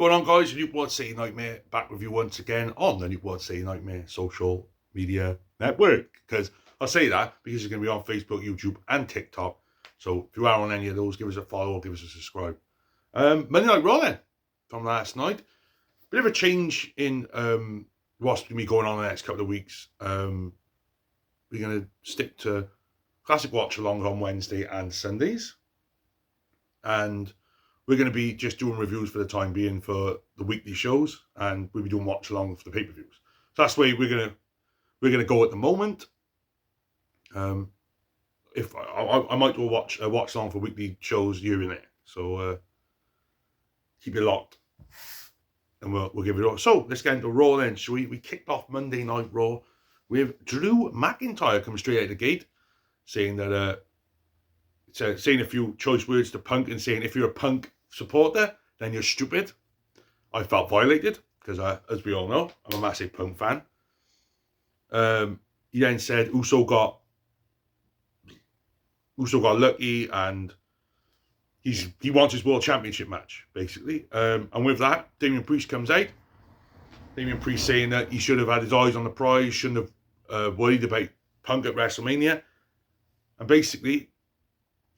Going on, guys? Newport City Nightmare back with you once again on the Newport City Nightmare social media network. Because I say that because it's going to be on Facebook, YouTube, and TikTok. So if you are on any of those, give us a follow or give us a subscribe. Monday Night Raw then from last night. Bit of a change in what's going to be going on in the next couple of weeks. We're going to stick to classic watch along on Wednesday and Sundays. And we're going to be just doing reviews for the time being for the weekly shows, and we'll be doing watch along for the pay-per-views. So that's the way we're going to go at the moment. If I might do a watch along for weekly shows here and there. So keep it locked, and we'll give it all. So let's get into Raw then. So we kicked off Monday Night Raw with Drew McIntyre coming straight out the gate, saying that saying a few choice words to Punk and saying if you're a Punk supporter, then you're stupid. I felt violated because, as we all know, I'm a massive Punk fan. He then said Uso got lucky and he wants his World Championship match, basically. And with that, Damian Priest comes out. Damian Priest saying that he should have had his eyes on the prize, shouldn't have worried about Punk at WrestleMania. And basically,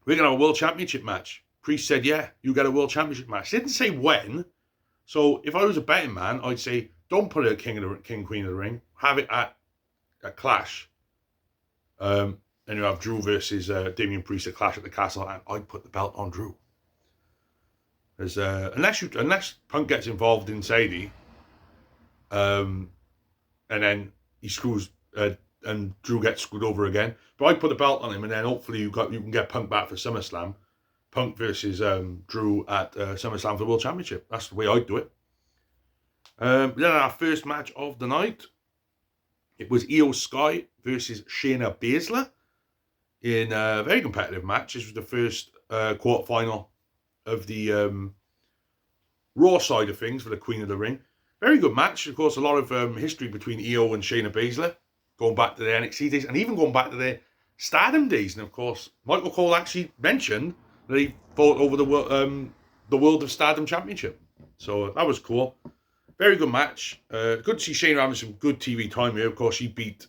we're going to have a World Championship match. Priest said, yeah, you get a World Championship match. Didn't say when. So if I was a betting man, I'd say, don't put it at King Queen of the Ring. Have it at a Clash. And you have Drew versus Damian Priest at Clash at the Castle. And I'd put the belt on Drew. Because unless Punk gets involved in Sadie, and then he screws... and Drew gets screwed over again. But I'd put the belt on him, and then hopefully you can get Punk back for SummerSlam. Punk versus Drew at SummerSlam for the World Championship. That's the way I'd do it. Then our first match of the night, it was Io Sky versus Shayna Baszler in a very competitive match. This was the first quarterfinal of the Raw side of things for the Queen of the Ring. Very good match. Of course, a lot of history between Io and Shayna Baszler, going back to the NXT days and even going back to their Stardom days. And of course, Michael Cole actually mentioned that he fought over the World of Stardom Championship. So that was cool. Very good match. Good to see Shayna having some good TV time here. Of course, she beat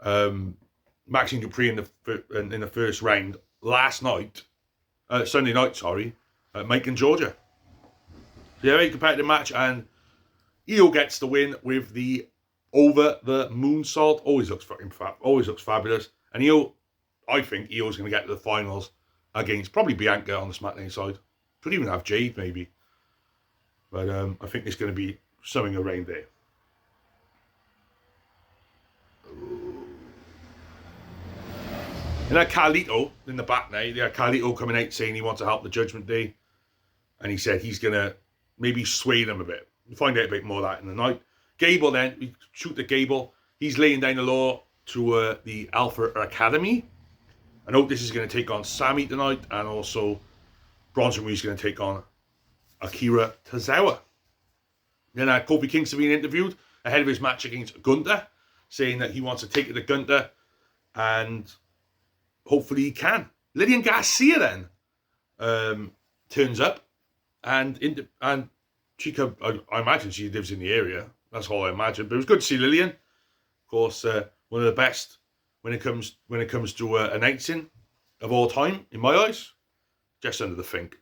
Maxine Dupree in the first round last night. Sunday night, sorry. At Macon, Georgia. Yeah, very competitive match. And Io gets the win with the over the moonsault. Always looks fucking fab. Always looks fabulous. And I think Io's going to get to the finals against probably Bianca on the SmackDown side. Could even have Jade maybe. But I think there's going to be something around there. And then Carlito in the back now. Yeah, Carlito coming out saying he wants to help the Judgment Day. And he said he's going to maybe sway them a bit. We'll find out a bit more of that in the night. Gable then, we shoot the Gable. He's laying down the law to the Alpha Academy. I know this is going to take on Sammy tonight, and also Bronson Reed's going to take on Akira Tozawa. Then Kofi Kingston being interviewed ahead of his match against Gunther, saying that he wants to take it to Gunther, and hopefully he can. Lillian Garcia then turns up, and she could, I imagine she lives in the area. That's all I imagine. But it was good to see Lillian. Of course, one of the best when it comes to announcing of all time, in my eyes. Just under the Fink.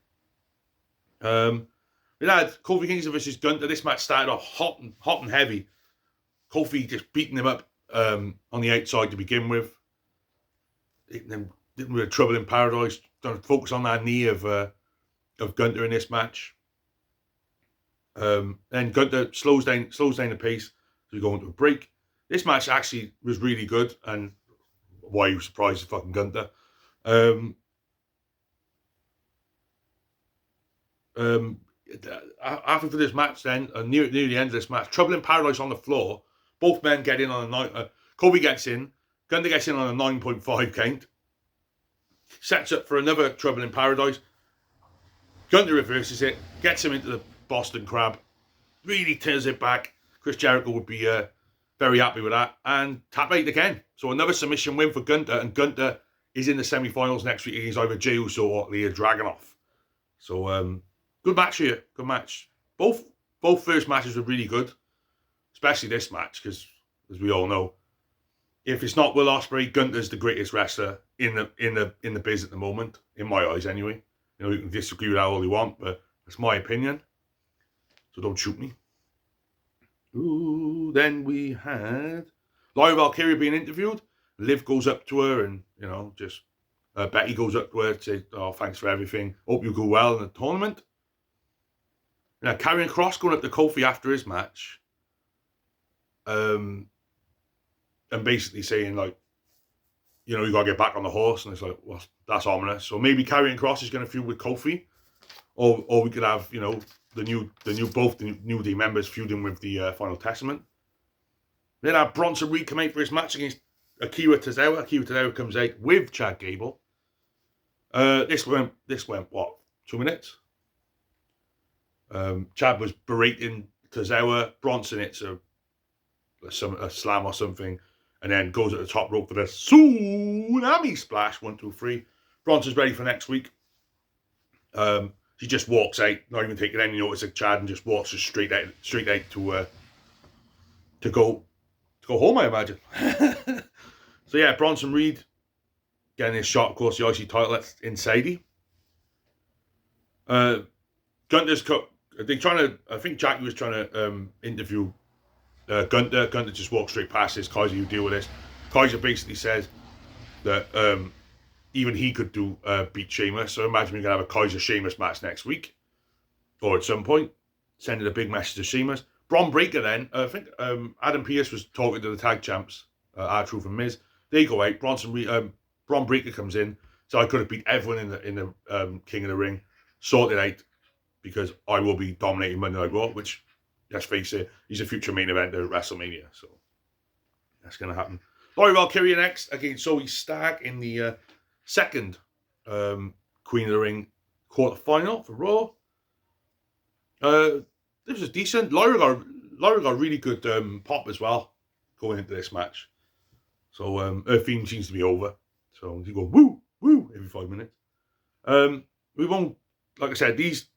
We had Kofi Kingston versus Gunther. This match started off hot and heavy. Kofi just beating him up on the outside to begin with. Didn't really trouble in paradise. Don't focus on that knee of Gunther in this match. Then Gunther slows down the pace as we go into a break. This match actually was really good, and why you surprised at fucking Gunther. After this match then, near the end of this match, Trouble in Paradise on the floor. Both men get in on a 9. Kobe gets in. Gunther gets in on a 9.5 count. Sets up for another Trouble in Paradise. Gunther reverses it. Gets him into the Boston Crab. Really tears it back. Chris Jericho would be very happy with that. And tap out again. So another submission win for Gunther. And Gunther is in the semi-finals next week against either Jey Uso or Ilya Dragunov. So, good match here. Good match. both first matches were really good, especially this match, because as we all know, if it's not Will Ospreay, Gunther's the greatest wrestler in the biz at the moment, in my eyes anyway. You know, you can disagree with that all you want, but that's my opinion. So don't shoot me. Ooh, then we had Lyra Valkyria being interviewed. Liv goes up to her and, you know, just Becky goes up to her and says, oh, thanks for everything. Hope you go well in the tournament. Now, Karrion Kross going up to Kofi after his match. And basically saying, like, you know, you got to get back on the horse. And it's like, well, that's ominous. So maybe Karrion Kross is going to feud with Kofi. Or we could have, you know, both the New Day members feuding with the Final Testament. Then have Bronson Reed come out for his match against Akira Tozawa. Akira Tozawa comes out with Chad Gable. This went what, 2 minutes? Chad was berating Tozawa. Bronson hits a slam or something, and then goes at the top rope for the tsunami splash. 1, 2, 3. Bronson's ready for next week. He just walks out, not even taking any notice of Chad, and just walks straight out to go home, I imagine. So yeah, Bronson Reed getting his shot, of course, the IC title in Saudi. Gunther's cut. I think Jackie was trying to interview Gunther. Gunther just walked straight past this. Kaiser, you deal with this. Kaiser basically says that even he could beat Sheamus. So imagine we're going to have a Kaiser Sheamus match next week, or at some point, sending a big message to Sheamus. Bron Breakker then, I think Adam Pearce was talking to the tag champs, R-Truth and Miz. They go out. Bron Breakker comes in. So I could have beat everyone in the King of the Ring, sorted out, because I will be dominating Monday Night Raw, which, let's face it, he's a future main eventer at WrestleMania. So that's going to happen. Lyra Valkyria next against Zoe Stark in the second Queen of the Ring quarterfinal for Raw. This was decent. Lyra got really good pop as well going into this match. So her theme seems to be over. So you go woo woo every 5 minutes. We won't, like I said, these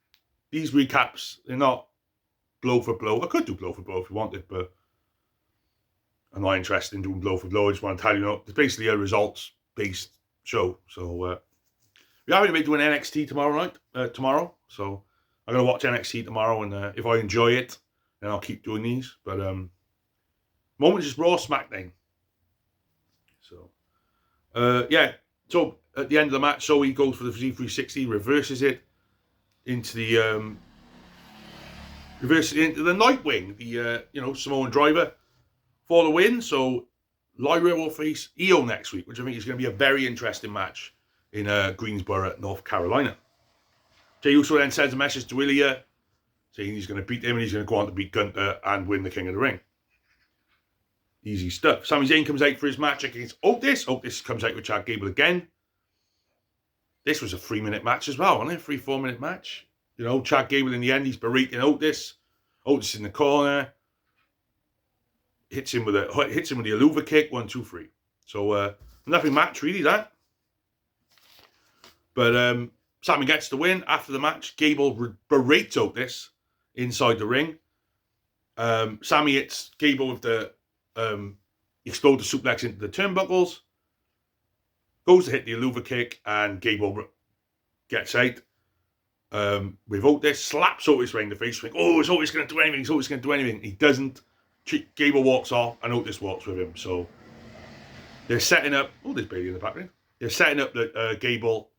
recaps, they're not blow for blow. I could do blow for blow if you wanted, but I'm not interested in doing blow for blow. I just want to tell you, it's basically a results based show. So we haven't been doing NXT tomorrow. So I'm going to watch NXT tomorrow, and if I enjoy it, then I'll keep doing these. But moment is just Raw SmackDown. So yeah. So at the end of the match, Zoe goes for the Z360, reverses it into the Nightwing, the Samoan driver for the win. So Lyra will face Io next week, which I think is going to be a very interesting match in Greensboro, North Carolina. Jey Uso then sends a message to Ilya saying he's going to beat him and he's going to go on to beat Gunther and win the King of the Ring. Easy stuff. Sami Zayn comes out for his match against Otis. Otis comes out with Chad Gable again. This was a 3-minute match as well, wasn't it? 3-4 minute match. You know, Chad Gable in the end, he's berating Otis. Otis in the corner. Hits him with the Aluva kick. 1, 2, 3. So nothing match really, that. But Sami gets the win. After the match, Gable berates Otis inside the ring. Sami hits Gable with the exploder suplex into the turnbuckles. Goes to hit the Aluva kick, and Gable gets out with Otis. Slaps Otis right in the face. Think, oh, is Otis going to do anything? Is Otis going to do anything? He doesn't. Gable walks off, and Otis walks with him. So they're setting up. Oh, there's Bailey in the background. They're setting up that Gable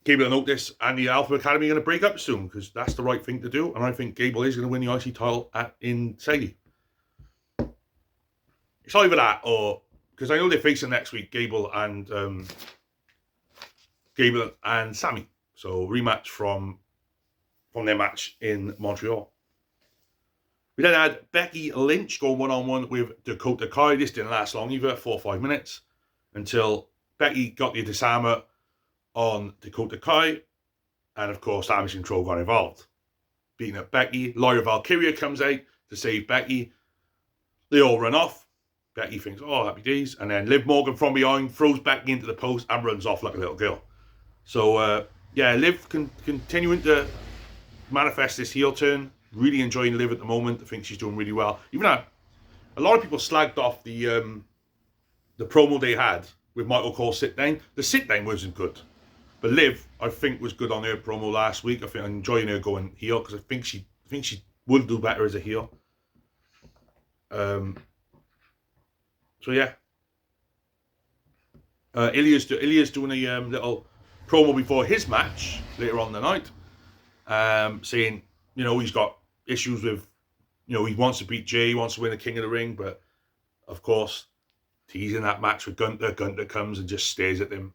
and Otis and the Alpha Academy are going to break up soon, because that's the right thing to do. And I think Gable is going to win the IC title in Saudi. It's either that, or because I know they're facing next week, Gable and Sami. So rematch from their match in Montreal. We then had Becky Lynch going one-on-one with Dakota Kai. This didn't last long either, 4 or 5 minutes, until Becky got the disarmer on Dakota Kai, and of course Damage Control got involved. Beating up Becky, Lyra Valkyria comes out to save Becky. They all run off. Becky thinks, oh, happy days. And then Liv Morgan from behind throws Becky into the post and runs off like a little girl. So, yeah, Liv continuing to manifest this heel turn. Really enjoying Liv at the moment. I think she's doing really well. Even a lot of people slagged off the promo they had with Michael Cole sit down. The sit down wasn't good, but Liv I think was good on her promo last week. I think I'm enjoying her going heel because I think she would do better as a heel. So yeah, Ilya's doing a little promo before his match later on the night, saying he's got issues with he wants to beat Jay, he wants to win the King of the Ring, but of course he's in that match with Gunther. Gunther comes and just stares at him,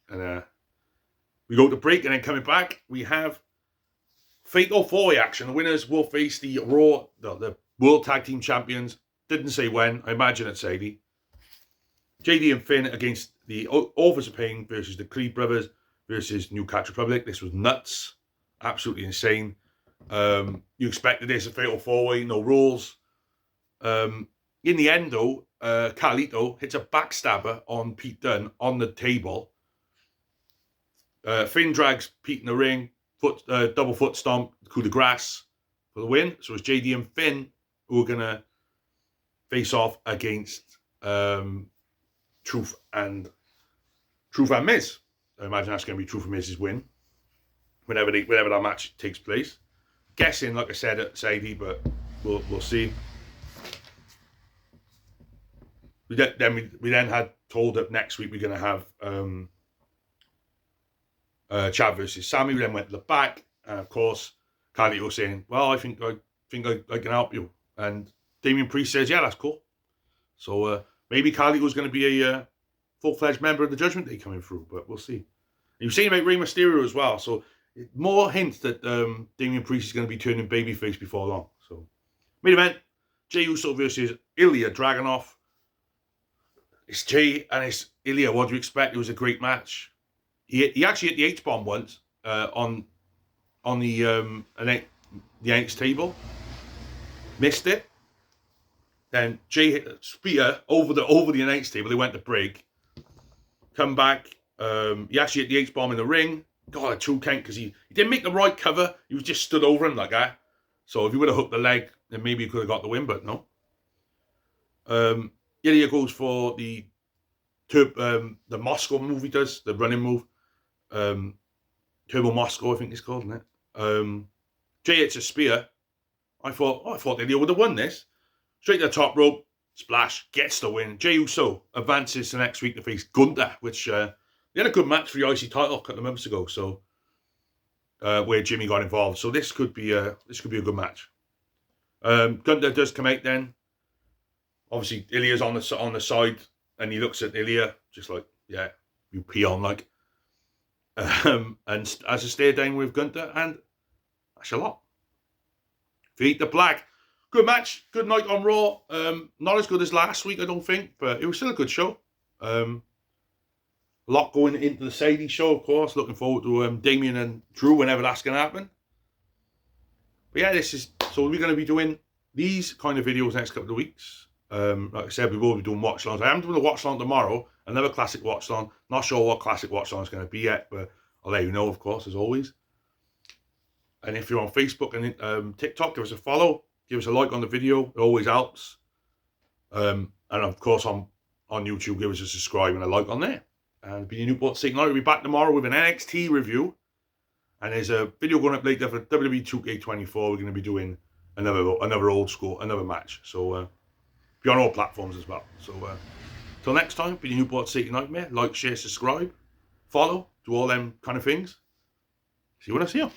and we go to break, and then coming back we have Fatal 4-Way action. The winners will face the Raw, the World Tag Team Champions. Didn't say when. I imagine it's Sadie. JD and Finn against the Authors of Pain versus the Creed Brothers versus New Catch Republic. This was nuts. Absolutely insane. You expected this, a Fatal 4-Way, no rules. In the end, though, Carlito hits a backstabber on Pete Dunne on the table. Finn drags Pete in the ring. Double foot stomp, coup de grace for the win. So it's JD and Finn who are going to face off against Truth and Miz. I imagine that's going to be Truth and Miz's win whenever that match takes place. Guessing, like I said, at Sadie, but we'll see. We then had told that next week we're going to have Chad versus Sammy. We then went to the back, and of course Carlito saying, "Well, I think I can help you," and Damian Priest says, "Yeah, that's cool." So maybe Carlito's going to be a full-fledged member of the Judgment Day coming through, but we'll see. And you've seen about Rey Mysterio as well, so more hints that Damian Priest is going to be turning babyface before long. So main event: Jey Uso versus Ilya Dragunov. It's Jey and it's Ilya. What do you expect? It was a great match. He actually hit the H-bomb once on the announce table. Missed it. Then Jey hit a spear over the announce table. They went to break. Come back. He actually hit the H-bomb in the ring. God, a true count because he didn't make the right cover. He was just stood over him like that. So if he would have hooked the leg, then maybe he could have got the win, but no. Ilya goes for the Moscow move he does, the running move. Turbo Moscow, I think it's called, isn't it? Jey hits a spear. I thought Ilya would have won this. Straight to the top rope, splash, gets the win. Jey Uso advances to next week to face Gunther, which they had a good match for the IC title a couple of months ago, so where Jimmy got involved. So this could be a good match. Gunther does come out then. Obviously, Ilya's on the side, and he looks at Ilya just like, yeah, you peon like. And as I stare down with Gunther, and that's a lot. Feet the Black. Good match, good night on Raw. Not as good as last week, I don't think, but it was still a good show. A lot going into the Sadie show, of course. Looking forward to Damien and Drew whenever that's going to happen. But yeah, so we're going to be doing these kind of videos next couple of weeks. Like I said, we will be doing watch alongs. I am doing a watch along tomorrow, another classic watch along. Not sure what classic watch along is going to be yet, but I'll let you know, of course, as always. And if you're on Facebook and TikTok, give us a follow, give us a like on the video. It always helps. And of course, on YouTube, give us a subscribe and a like on there. And be Newport City Nightmare. We'll be back tomorrow with an NXT review. And there's a video going up later for WWE 2K24. We're going to be doing another old school, another match. So be on all platforms as well. So till next time, be Newport City Nightmare. Like, share, subscribe, follow, do all them kind of things. See you when I see you.